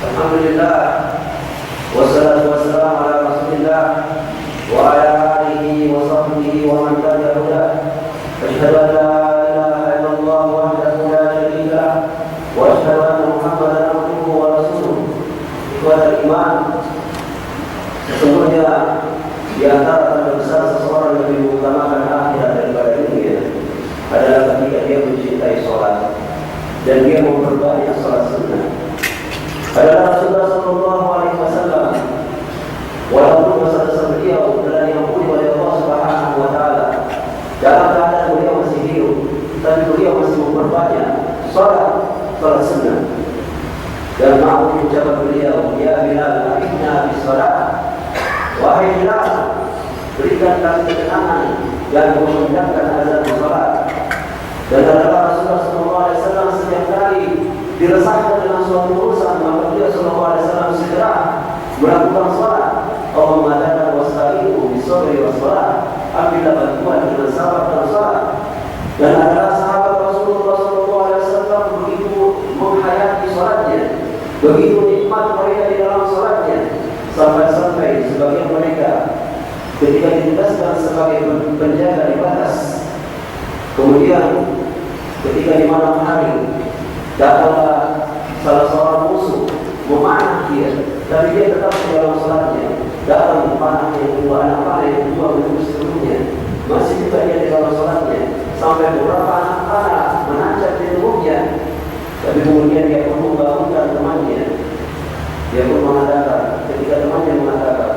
Alhamdulillah, wassalatu wassalamu ala Rasulillah wa ala alihi wa sahbihi wa man tabi'ahu. Asyhadu an la ilaha illallah wahdahu la syarika lah wa asyhadu anna Muhammadan abduhu wa rasuluh. Ikhwatal iman, sesungguhnya di antara tanda besar seseorang yang lebih mengutamakan akhirat daripada dunia adalah ketika dia mencintai sholat dan dia memperbanyak sholat sunnah. Adalah Rasulullah Sallallahu Alaihi Wasallam. Walaupun masa-masa beliau telah diampuni oleh Allah Subhanahu Wa Taala, dalam keadaan beliau masih hidup, tapi beliau masih memperbanyak sholat sunnah. Dan mau ucapan beliau, ya Bilal, akhirnya habis sholat. Wahai Bilal, berikan kami ketenangan dan memandangkan azan sholat. Dan adalah Rasulullah Sallallahu Alaihi Wasallam setiap kali diresahkan dengan suatu urusan, maka dia Sallallahu Alaihi Wasallam segera melakukan sholat. Allahumma lana wasta'inu bisabri wassalah. Ambillah bantuan dengan sabar dan sholat. Dan adalah sahabat Rasulullah Sallallahu Alaihi Wasallam begitu menghayati sholatnya, begitu nikmat mereka di dalam sholatnya, sampai-sampai sebagian mereka ketika ditugaskan sebagai penjaga di batas, kemudian ketika di malam hari datanglah salah seorang musuh memanah dia, tapi dia tetap di dalam sholatnya. Datang panah yang kedua, anak panah yang kedua menembus tubuhnya, masih juga dia di dalam sholatnya, sampai beberapa anak panah menancap di tubuhnya. Tapi kemudian dia pun membangunkan temannya. Dia pun mengatakan, ketika temannya mengatakan,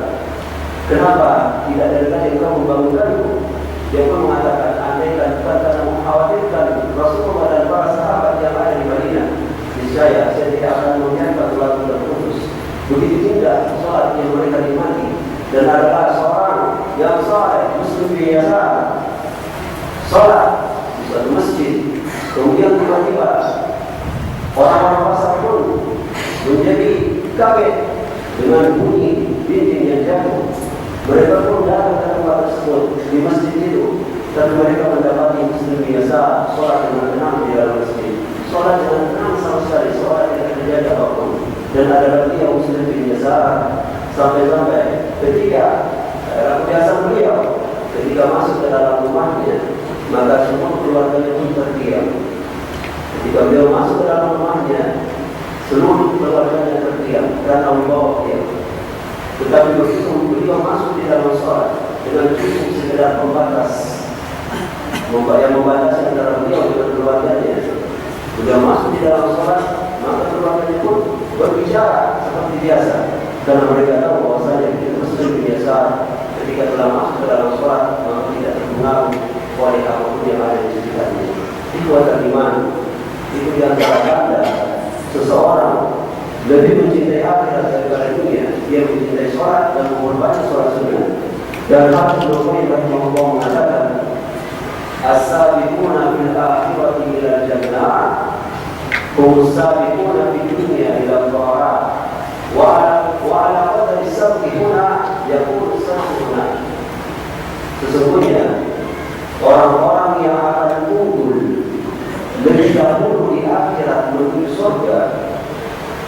kenapa tidak dari tadi engkau membangunkanku? Dia pun mengatakan, andaikan bukan karena mengkhawatirkan Rasulullah dan para sahabat yang ada di Madinah, niscaya saya tidak akan membiarkan sholat terputus. Begitu indah sholat yang mereka nikmati, dan adalah seorang yang saleh, muslim biasa, sholat di suatu masjid. Kemudian tiba-tiba orang-orang pasar pun menjadi kaget dengan bunyi dinding yang jatuh. Mereka pun datang ke tempat tersebut di masjid itu, tapi mereka mendapati muslim biasa sholat dengan tenang di dalam masjid. Sholat dengan tenang sama sekali, sholat yang terjadi apapun. Dan adalah beliau muslim biasa sampai-sampai ketika kebiasaan beliau ketika masuk ke dalam rumahnya, maka semua keluarganya pun terdiam. Ketika beliau masuk ke dalam rumahnya, seluruh keluarganya terdiam karena membawa dia. Tetapi begitu beliau masuk di dalam sholat dengan cukup sekedar pembatas yang membatasi antara beliau dengan keluarganya, beliau masuk di dalam sholat, maka keluarganya pun berbicara seperti biasa, karena mereka tahu bahwasanya kita muslim biasa ketika telah masuk ke dalam sholat, maka tidak terpengaruh oleh apapun yang ada di sekitarnya. Itu adalah iman. Itu di antara tanda seseorang lebih mencintai akhirat daripada dunia. Dia mencintai sholat dan memperbanyak sholat sunnah. Dan Hafiz Ibnu Qayyim rahimahullah mengatakan, as-sabiquna fil akhirati ila jannah, hum as-sabiquna fid dunya ila dha'at. Wa ala qadri sabqina yaqulu sabquna. Sesungguhnya orang-orang yang akan unggul lebih dahulu di akhirat menuju surga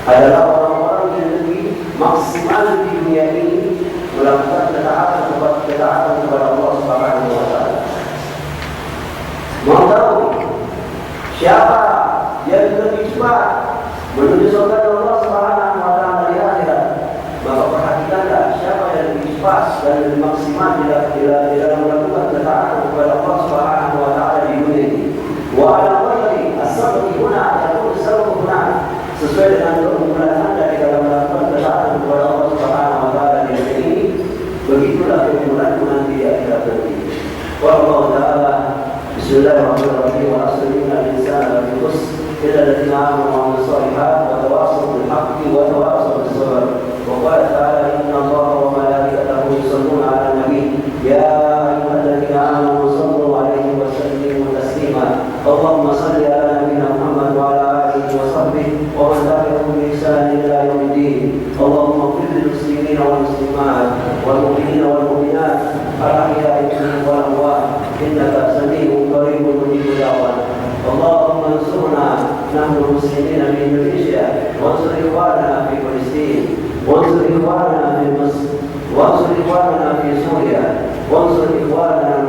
adalah orang-orang yang lebih maksimal di dunia ini melakukan ketaatan kepada Allah Subhanahu wa Ta'ala. Mau tahu siapa yang lebih cepat menuju surga Allah Subhanahu wa Ta'ala di akhirat? Maka perhatikanlah siapa yang lebih cepat dan lebih maksimal di dalam melakukan ketaatan kepada Allah Subhanahu wa Ta'ala di dunia ini. Wa ala qadri as-sabqi huna yakun as-sabqu huna, sesuai dengan keunggulan Anda di dalam melakukan ketaatan kepada Allah Subhanahu wa Ta'ala di dunia ini, begitulah keunggulanmu nanti di akhirat nanti. Wallahu ta'ala. Bismillahirrahmanirrahim. Wa asrina al-insana lafi khusr illa alladziina aamanu wa 'amilus shalihaat wa tawassaw bil haqqi wa tawassaw bis sabr. Wa qala ta'ala, inna Allaha wa malaikatahu yusalluna 'alan nabi ya ayyuhalladziina aamanu sallu 'alaihi wa sallimu taslima. Allahumma salli 'ala nabiyyina Muhammad wa 'ala alihi wa sahbihi wa man tabi'ahum bi ihsan ila yaumiddin. Allahumma ighfir lil muslimina wal muslimat wal mu'minina wal mu'minat al-ahya'i minhum wal amwat innaka samii'un qariibun mujibud da'wat. Allahumma ansurna nahnu muslimina fi Indonesia wa ansur ikhwanana fi kulli إخواننا في مصر، وانصر إخواننا في سوريا، وانصر إخواننا